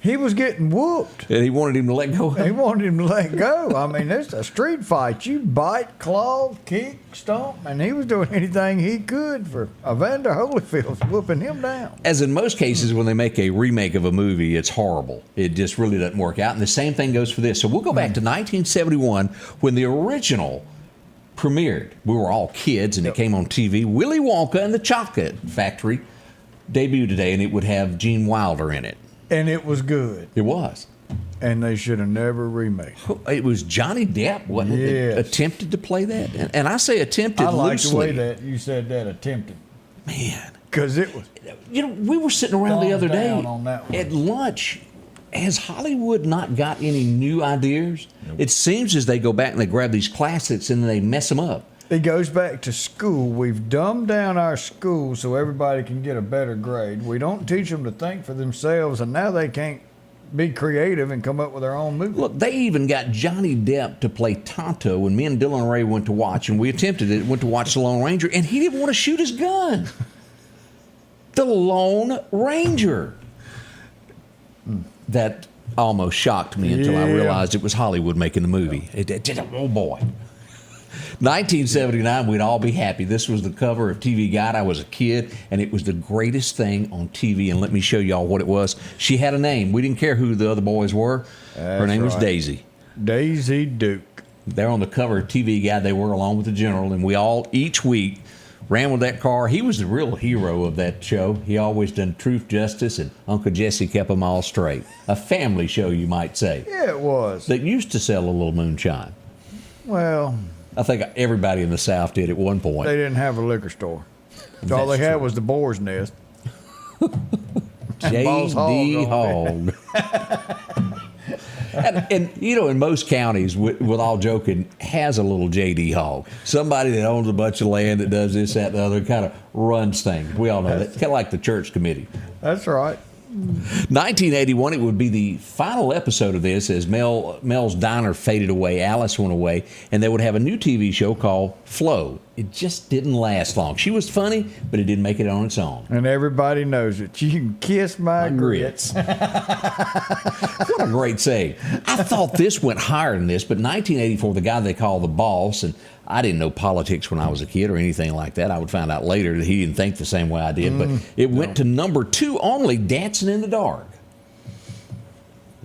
He was getting whooped. And he wanted him to let go. He wanted him to let go. I mean, it's a street fight. You bite, claw, kick, stomp, and he was doing anything he could for Evander Holyfield whooping him down. As in most cases, when they make a remake of a movie, it's horrible. It just really doesn't work out. And the same thing goes for this. So we'll go back to 1971 when the original premiered. We were all kids, and it came on TV. Willy Wonka and the Chocolate Factory debuted today, and it would have Gene Wilder in it. And it was good. It was. And they should have never remade it. It was Johnny Depp, wasn't it, that attempted to play that? And I say attempted loosely. I like the way that you said that, attempted. Man. Because it was. We were sitting around the other day on that one. at lunch. Has Hollywood not got any new ideas? Nope. It seems as they go back and they grab these classics and they mess them up. It goes back to school. We've dumbed down our school so everybody can get a better grade. We don't teach them to think for themselves, and now they can't be creative and come up with their own movie. Look, they even got Johnny Depp to play Tonto when me and Dylan Ray went to watch, and we attempted it, went to watch The Lone Ranger, and he didn't want to shoot his gun. The Lone Ranger. That almost shocked me until I realized it was Hollywood making the movie. Oh, boy. 1979, we'd all be happy. This was the cover of TV Guide. I was a kid, and it was the greatest thing on TV. And let me show y'all what it was. She had a name. We didn't care who the other boys were. Her name was Daisy. Daisy Duke. They're on the cover of TV Guide. They were along with the General, and we all, each week, ran with that car. He was the real hero of that show. He always done Truth, Justice, and Uncle Jesse kept them all straight. A family show, you might say. Yeah, it was. That used to sell a little moonshine. Well, I think everybody in the South did at one point. They didn't have a liquor store. All they had was the Boar's Nest. J.D. Hogg. And in most counties, with all joking, has a little J.D. Hogg. Somebody that owns a bunch of land that does this, that, and the other, kind of runs things. We all know that. Kind of like the church committee. That's right. 1981, it would be the final episode of this as Mel's Diner faded away, Alice went away, and they would have a new TV show called Flo. It just didn't last long. She was funny, but it didn't make it on its own. And everybody knows it. You can kiss my grits. What a great saying. I thought this went higher than this, but 1984, the guy they call the boss, and I didn't know politics when I was a kid or anything like that. I would find out later that he didn't think the same way I did. But it went to number 2 only, Dancing in the Dark.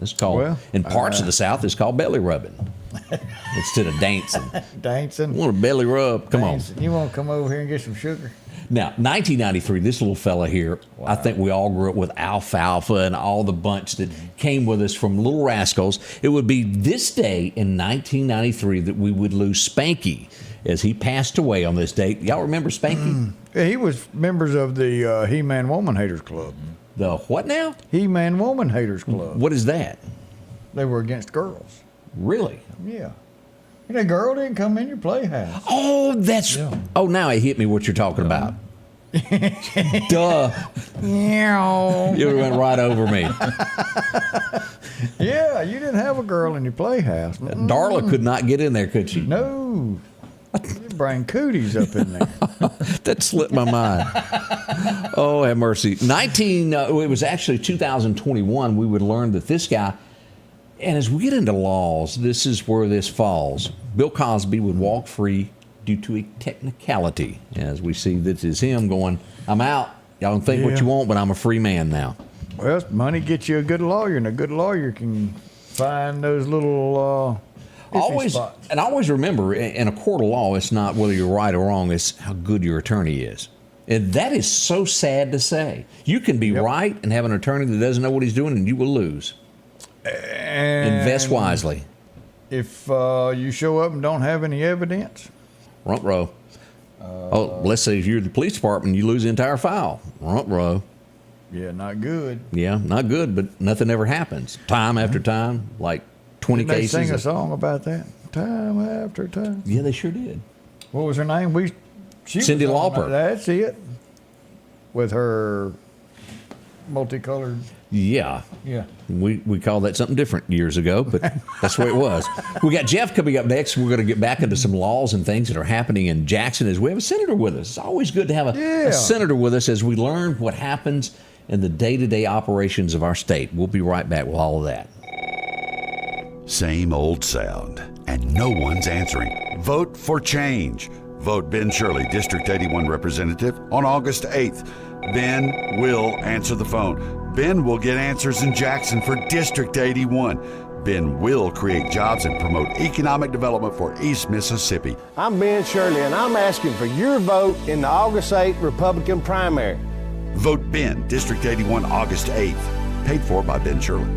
It's called, in parts of the South, it's called belly rubbing. instead of dancing. Dancing. Want a belly rub? Come on. You want to come over here and get some sugar? Now, 1993, this little fella here, I think we all grew up with Alfalfa and all the bunch that came with us from Little Rascals. It would be this day in 1993 that we would lose Spanky as he passed away on this date. Y'all remember Spanky? Yeah, he was members of the He-Man Woman Haters Club. The what now? He-Man Woman Haters Club. What is that? They were against girls. Really? Yeah. And a girl didn't come in your playhouse. Oh, that's... Yeah. Oh, now it hit me what you're talking about. Duh. You went right over me. Yeah, you didn't have a girl in your playhouse. Darla could not get in there, could she? No. You bring cooties up in there. That slipped my mind. Oh, have mercy. It was actually 2021, we would learn that this guy, and as we get into laws, this is where this falls. Bill Cosby would walk free due to a technicality. As we see, this is him going, I'm out. Y'all can think what you want, but I'm a free man now. Well, money gets you a good lawyer, and a good lawyer can find those little spots. And always remember, in a court of law, it's not whether you're right or wrong, it's how good your attorney is. And that is so sad to say. You can be right and have an attorney that doesn't know what he's doing, and you will lose. And invest wisely. If you show up and don't have any evidence, Rump row. Let's say if you're the police department, you lose the entire file. Rump row. yeah, not good. Yeah, not good, but nothing ever happens. Time after time, like 20 Didn't they cases. sing a song about that? Time after time. Yeah, they sure did. What was her name? She Cyndi was on Lauper. That's it. With her multicolored. Yeah. Yeah. We called that something different years ago, but that's the way it was. We got Jeff coming up next. We're going to get back into some laws and things that are happening in Jackson as we have a senator with us. It's always good to have a senator with us as we learn what happens in the day-to-day operations of our state. We'll be right back with all of that. Same old sound, and no one's answering. Vote for change. Vote Ben Shirley, District 81 Representative, on August 8th. Ben will answer the phone. Ben will get answers in Jackson for District 81. Ben will create jobs and promote economic development for East Mississippi. I'm Ben Shirley, and I'm asking for your vote in the August 8th Republican primary. Vote Ben, District 81, August 8th. Paid for by Ben Shirley.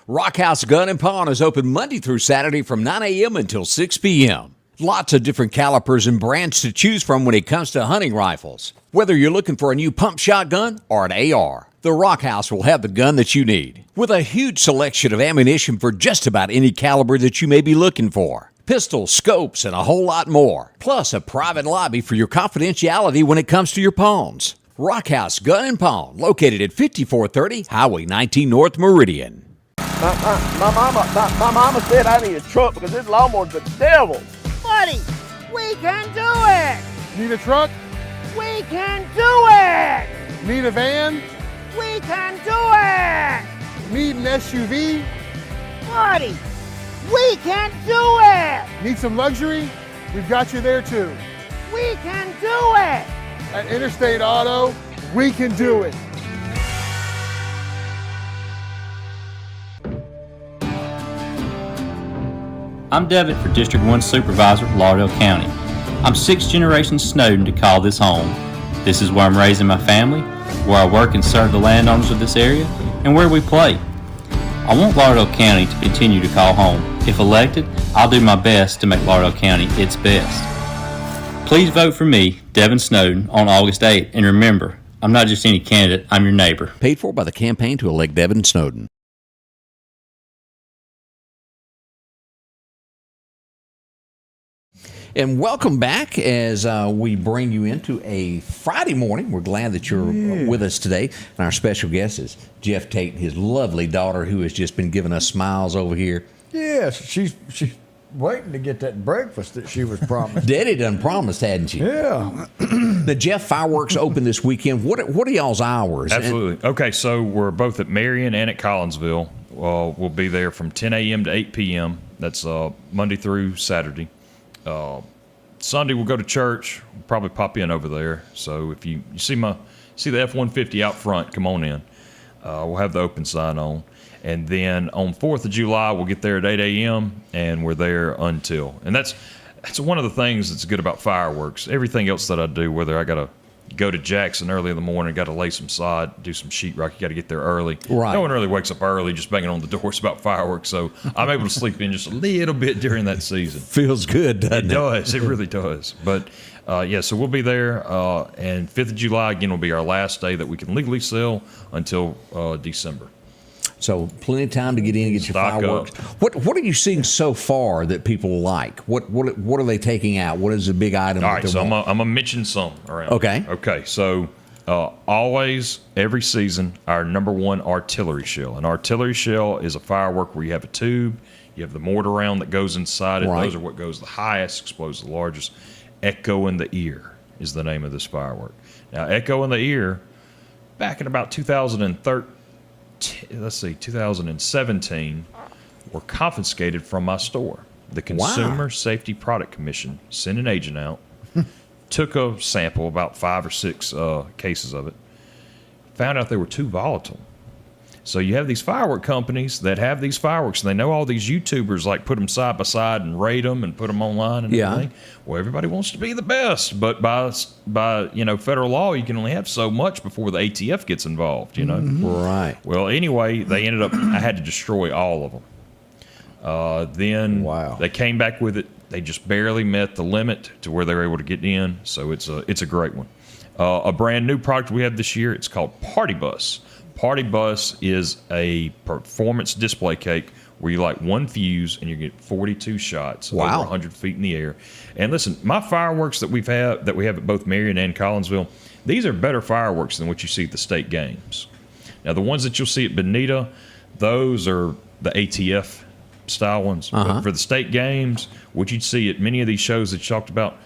Rockhouse Gun and Pawn is open Monday through Saturday from 9 a.m. until 6 p.m. Lots of different calibers and brands to choose from when it comes to hunting rifles. Whether you're looking for a new pump shotgun or an AR, the Rockhouse will have the gun that you need. With a huge selection of ammunition for just about any caliber that you may be looking for. Pistols, scopes, and a whole lot more. Plus a private lobby for your confidentiality when it comes to your pawns. Rockhouse Gun and Pawn, located at 5430 Highway 19 North Meridian. My mama said I need a truck because this lawnmower's the devil. Buddy, we can do it! Need a truck? We can do it! Need a van? We can do it! Need an SUV? Buddy, we can do it! Need some luxury? We've got you there too. We can do it! At Interstate Auto, we can do it. I'm Devitt for District 1 Supervisor, Lauderdale County. I'm 6th generation Snowden to call this home. This is where I'm raising my family, where I work and serve the landowners of this area, and where we play. I want Lauderdale County to continue to call home. If elected, I'll do my best to make Lauderdale County its best. Please vote for me, Devin Snowden, on August 8th, and remember, I'm not just any candidate, I'm your neighbor. Paid for by the campaign to elect Devin Snowden. And welcome back as we bring you into a Friday morning. We're glad that you're with us today. And our special guest is Jeff Tate, his lovely daughter, who has just been giving us smiles over here. Yes, she's waiting to get that breakfast that she was promised. Daddy done promised, hadn't she? Yeah. The Jeff, fireworks open this weekend. What are y'all's hours? Absolutely. Okay, so we're both at Marion and at Collinsville. We'll be there from 10 a.m. to 8 p.m. That's Monday through Saturday. Sunday we'll go to church. We'll probably pop in over there. So if you see the F-150 out front, come on in. We'll have the open sign on. And then on 4th of July, we'll get there at 8 a.m. and we're there until. And that's one of the things that's good about fireworks. Everything else that I do, whether I got to go to Jackson early in the morning, got to lay some sod, do some sheetrock, you got to get there early. Right. No one really wakes up early just banging on the doors about fireworks. So I'm able to sleep in just a little bit during that season. Feels good, doesn't it? It does. It really does. But, so we'll be there. And 5th of July, again, will be our last day that we can legally sell until December. So plenty of time to get in and get your Stock fireworks. up. What are you seeing so far that people like? What are they taking out? What is the big item? All right, so I'm going to mention some around. Okay. Okay, so always, every season, our number one artillery shell. An artillery shell is a firework where you have a tube, you have the mortar round that goes inside it. Right. Those are what goes the highest, explodes the largest. Echo in the Ear is the name of this firework. Now, Echo in the Ear, back in about 2017, were confiscated from my store. The Consumer Safety Product Commission sent an agent out, took a sample, about 5 or 6 cases of it, found out they were too volatile. So you have these firework companies that have these fireworks, and they know all these YouTubers like put them side by side and rate them and put them online and everything. Well, everybody wants to be the best, but by federal law, you can only have so much before the ATF gets involved. Right. Well, anyway, they ended up. I had to destroy all of them. Then they came back with it. They just barely met the limit to where they were able to get in. So it's a great one. A brand new product we have this year. It's called Party Bus. Party Bus is a performance display cake where you light one fuse and you get 42 shots over 100 feet in the air. And listen, my fireworks that we have at both Marion and Collinsville, these are better fireworks than what you see at the state games. Now, the ones that you'll see at Bonita, those are the ATF style ones. But for the state games, what you'd see at many of these shows that you talked about,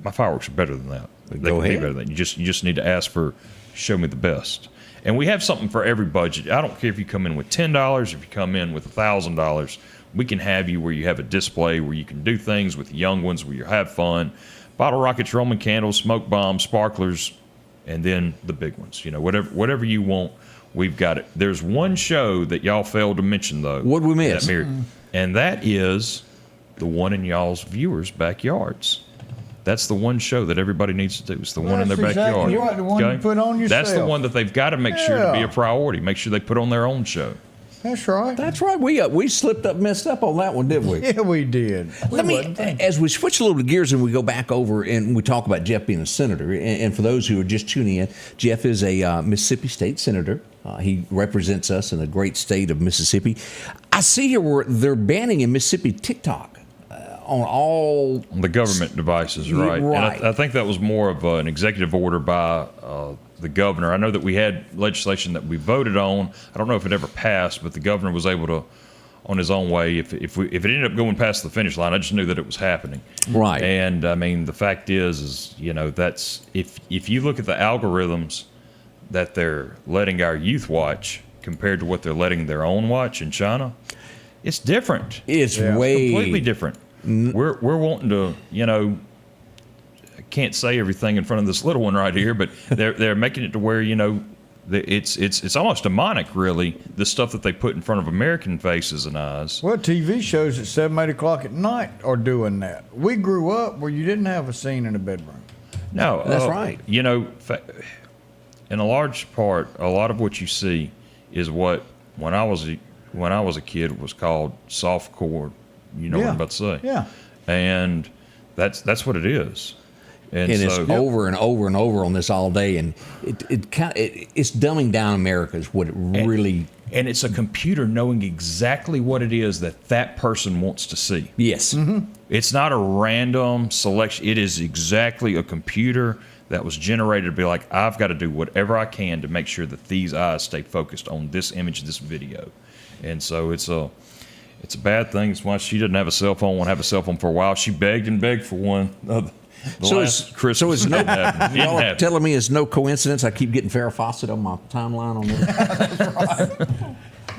my fireworks are better than that. They can be better than that. You just need to ask for, show me the best. And we have something for every budget. I don't care if you come in with $10, if you come in with $1,000. We can have you where you have a display where you can do things with young ones, where you have fun. Bottle rockets, Roman candles, smoke bombs, sparklers, and then the big ones. Whatever you want, we've got it. There's one show that y'all failed to mention, though. What'd we miss? And that is the one in y'all's viewers' backyards. That's the one show that everybody needs to do. It's the one in their backyard. Exactly right, the one you put on yourself. That's the one that they've got to make sure to be a priority. Make sure they put on their own show. That's right. That's right. We slipped up, messed up on that one, didn't we? Yeah, we did. As we switch a little bit of gears and we go back over and we talk about Jeff being a senator, and for those who are just tuning in, Jeff is a Mississippi state senator. He represents us in the great state of Mississippi. I see here where they're banning in Mississippi TikTok. On the government devices, right? Right. And I think that was more of an executive order by the governor. I know that we had legislation that we voted on. I don't know if it ever passed, but the governor was able to, on his own way, if it ended up going past the finish line, I just knew that it was happening. Right. And I mean, the fact is that's if you look at the algorithms that they're letting our youth watch compared to what they're letting their own watch in China, it's different. It's way completely different. We're wanting to, I can't say everything in front of this little one right here, but they're making it to where, it's almost demonic, really, the stuff that they put in front of American faces and eyes. Well, TV shows at 7, 8 o'clock at night are doing that. We grew up where you didn't have a scene in a bedroom. No, that's right. In a large part, a lot of what you see is what when I was a kid was called softcore. You know what I'm about to say. Yeah. And that's what it is. And it's over and over and over on this all day, and it's dumbing down America is what it really. And it's a computer knowing exactly what it is that person wants to see. Yes. Mm-hmm. It's not a random selection. It is exactly a computer that was generated to be like, I've got to do whatever I can to make sure that these eyes stay focused on this image, this video. And so it's a bad thing. It's why she didn't have a cell phone. Won't have a cell phone for a while. She begged and begged for one. Christmas. Y'all are telling me it's no coincidence I keep getting Farrah Fawcett on my timeline on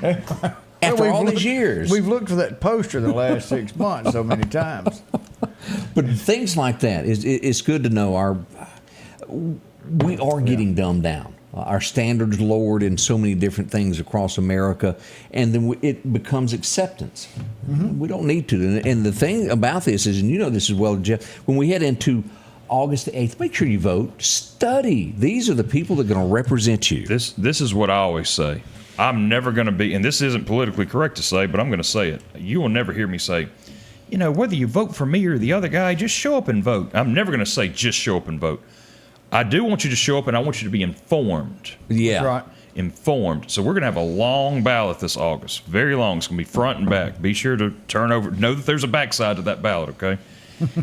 this. After all these years, we've looked for that poster the last 6 months so many times. But things like that it's good to know. We are getting dumbed down. our standards lowered in so many different things across America, and then it becomes acceptance. We don't need to. And the thing about this is, and you know this as well, Jeff, when we head into August the 8th, make sure you vote. Study. These are the people that are going to represent you. This is what I always say. I'm never going to be, and this isn't politically correct to say, but I'm going to say it. You will never hear me say, you know, whether you vote for me or the other guy, just show up and vote. I'm never going to say just show up and vote. I do want you to show up, and I want you to be informed. Yeah. That's right. Informed. So we're going to have a long ballot this August. Very long. It's going to be front and back. Be sure to turn over. Know that there's a backside to that ballot, okay?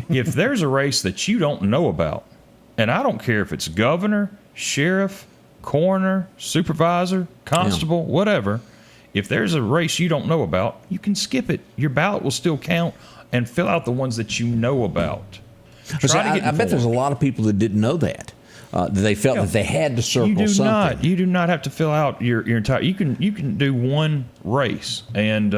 If there's a race that you don't know about, and I don't care if it's governor, sheriff, coroner, supervisor, constable, whatever, if there's a race you don't know about, you can skip it. Your ballot will still count, and fill out the ones that you know about. I bet there's a lot of people that didn't know that. They felt that they had to circle something. You do not have to fill out your entire. You can do one race, and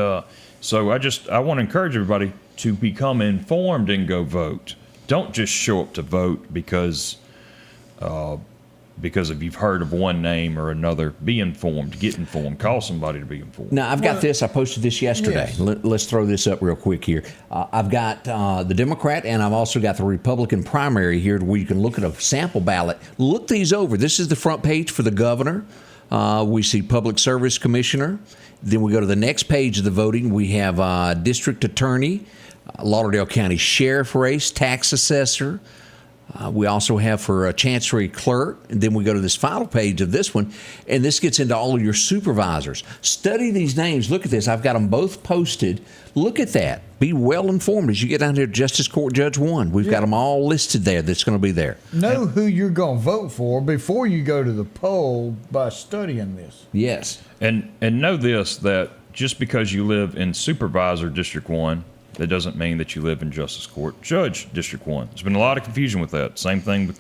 so I want to encourage everybody to become informed and go vote. Don't just show up to vote because if you've heard of one name or another. Be informed. Get informed. Call somebody to be informed. Now, I've got this. I posted this yesterday. Yes. Let's throw this up real quick here. I've got the Democrat, and I've also got the Republican primary here where you can look at a sample ballot. Look these over. This is the front page for the governor. We see Public Service Commissioner. Then we go to the next page of the voting. We have District Attorney, Lauderdale County Sheriff race, Tax Assessor. We also have for a Chancery Clerk, and then we go to this final page of this one, and this gets into all of your supervisors. Study these names. Look at this. I've got them both posted. Look at that. Be well informed as you get down here. Justice Court Judge 1. We've got them all listed there. That's going to be there. Know who you're going to vote for before you go to the poll by studying this. Yes. And know this, that just because you live in Supervisor District 1, that doesn't mean that you live in Justice Court Judge District 1. There's been a lot of confusion with that. Same thing with,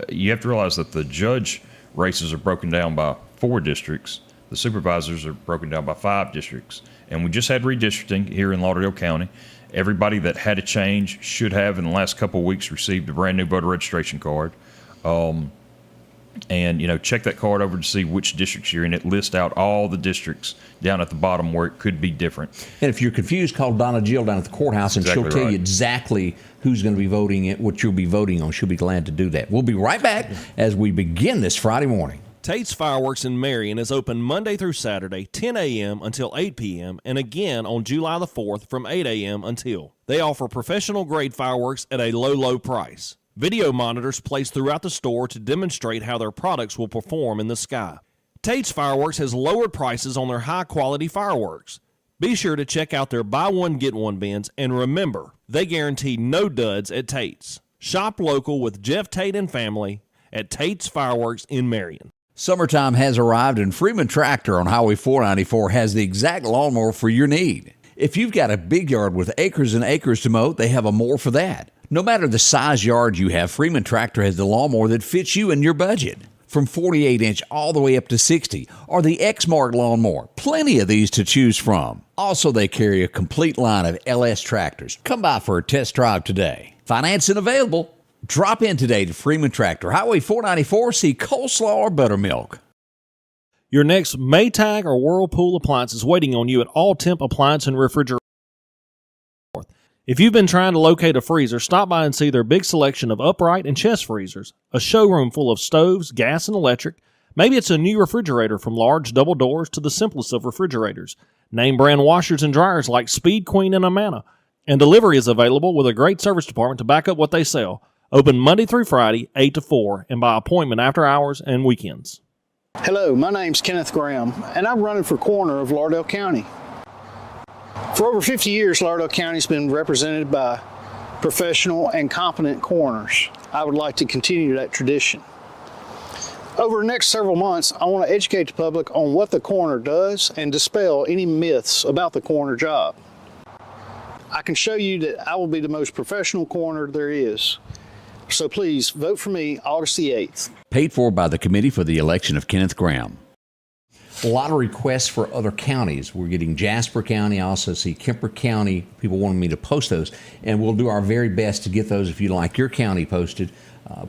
you have to realize that the judge races are broken down by 4 districts. The supervisors are broken down by 5 districts. And we just had redistricting here in Lauderdale County. Everybody that had a change should have in the last couple of weeks received a brand new voter registration card. And, check that card over to see which districts you're in. It lists out all the districts down at the bottom where it could be different. And if you're confused, call Donna Jill down at the courthouse, and she'll tell you exactly who's going to be voting, what you'll be voting on. She'll be glad to do that. We'll be right back as we begin this Friday morning. Tate's Fireworks in Marion is open Monday through Saturday, 10 a.m. until 8 p.m., and again on July the 4th from 8 a.m. until. They offer professional-grade fireworks at a low, low price. Video monitors placed throughout the store to demonstrate how their products will perform in the sky. Tate's Fireworks has lowered prices on their high-quality fireworks. Be sure to check out their buy one, get one bins, and remember, they guarantee no duds at Tate's. Shop local with Jeff Tate and family at Tate's Fireworks in Marion. Summertime has arrived, and Freeman Tractor on Highway 494 has the exact lawnmower for your need. If you've got a big yard with acres and acres to mow, they have a mower for that. No matter the size yard you have, Freeman Tractor has the lawnmower that fits you and your budget. From 48-inch all the way up to 60, or the X-Mark lawnmower. Plenty of these to choose from. Also, they carry a complete line of LS tractors. Come by for a test drive today. Financing available. Drop in today to Freeman Tractor, Highway 494, see coleslaw or buttermilk. Your next Maytag or Whirlpool appliance is waiting on you at All Temp Appliance and Refrigerator. If you've been trying to locate a freezer, stop by and see their big selection of upright and chest freezers, a showroom full of stoves, gas, and electric. Maybe it's a new refrigerator from large double doors to the simplest of refrigerators. Name brand washers and dryers like Speed Queen and Amana. And delivery is available with a great service department to back up what they sell. Open Monday through Friday, 8 to 4, and by appointment after hours and weekends. Hello, my name's Kenneth Graham, and I'm running for coroner of Lauderdale County. For over 50 years, Lauderdale County's been represented by professional and competent coroners. I would like to continue that tradition. Over the next several months, I want to educate the public on what the coroner does and dispel any myths about the coroner job. I can show you that I will be the most professional coroner there is. So please vote for me August the 8th. Paid for by the Committee for the Election of Kenneth Graham. A lot of requests for other counties. We're getting Jasper County. I also see Kemper County. People wanted me to post those, and we'll do our very best to get those if you like your county posted.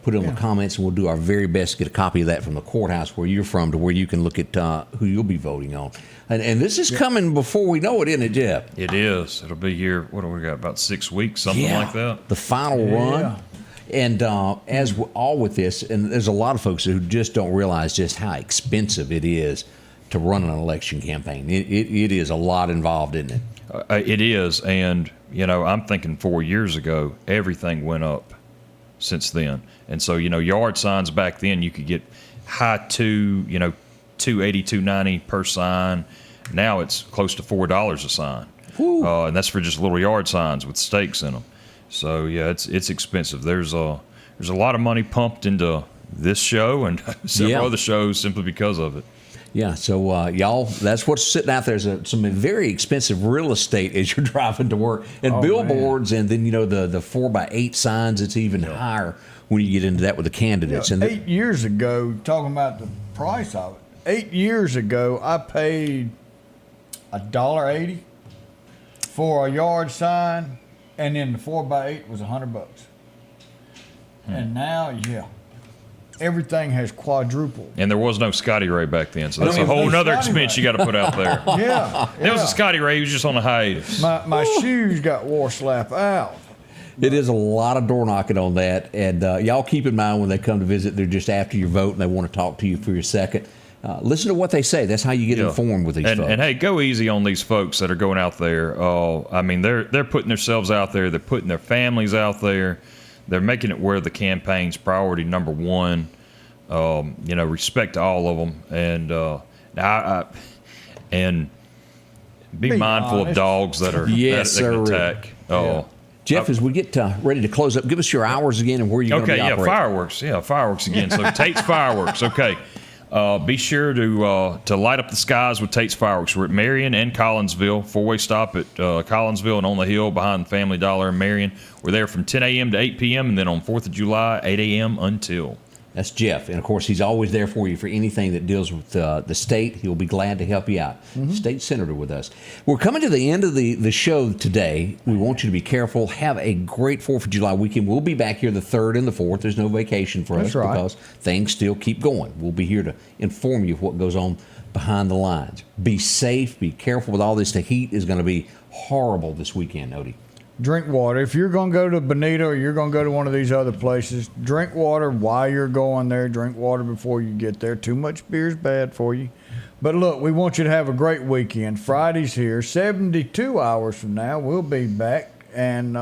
put it in the comments, and we'll do our very best to get a copy of that from the courthouse where you're from, to where you can look at who you'll be voting on. And this is coming before we know it, isn't it, Jeff? It is. It'll be here. What do we got? About 6 weeks, something like that. The final run. And as all with this, and there's a lot of folks who just don't realize just how expensive it is to run an election campaign. It is a lot involved, isn't it? It is. And, I'm thinking 4 years ago, everything went up since then. And so, yard signs back then, you could get high $280, $290 per sign. Now it's close to $4 a sign. And that's for just little yard signs with stakes in them. So, yeah, it's expensive. There's a lot of money pumped into this show and several other shows simply because of it. Yeah, so y'all, that's what's sitting out there. There's some very expensive real estate as you're driving to work, and billboards, man. And then the 4x8 signs. It's even higher when you get into that with the candidates. And 8 years ago, talking about the price of it, 8 years ago I paid $1.80 for a yard sign, and then the 4x8 was $100. And now, everything has quadrupled. And there was no Scotty Ray back then, so that's a whole nother expense you got to put out there. There was a Scotty Ray who was just on a hiatus. My shoes got wore slap out. It is a lot of door knocking on that, and y'all keep in mind when they come to visit, they're just after your vote and they want to talk to you for your second. Listen to what they say. That's how you get informed with these folks. And hey, go easy on these folks that are going out there. I mean, they're putting themselves out there. They're putting their families out there. They're making it where the campaign's priority number one. Respect to all of them, and be mindful of dogs that are that can attack. Jeff, as we get ready to close up, give us your hours again and where you're going to be operating. Fireworks. Yeah, fireworks again. So Tate's Fireworks. Okay. Be sure to light up the skies with Tate's Fireworks. We're at Marion and Collinsville. 4-way stop at Collinsville and on the hill behind the Family Dollar in Marion. We're there from 10 a.m. to 8 p.m. and then on 4th of July, 8 a.m. until. That's Jeff. And, of course, he's always there for you for anything that deals with the state. He'll be glad to help you out. State Senator with us. We're coming to the end of the show today. We want you to be careful. Have a great 4th of July weekend. We'll be back here the 3rd and the 4th. There's no vacation for us because things still keep going. We'll be here to inform you of what goes on behind the lines. Be safe. Be careful with all this. The heat is going to be horrible this weekend, Odie. Drink water. If you're going to go to Bonita or you're going to go to one of these other places, drink water while you're going there. Drink water before you get there. Too much beer is bad for you. But look, we want you to have a great weekend. Friday's here. 72 hours from now, we'll be back, and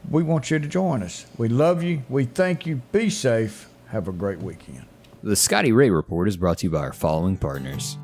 we want you to join us. We love you. We thank you. Be safe. Have a great weekend. The Scotty Ray Report is brought to you by our following partners: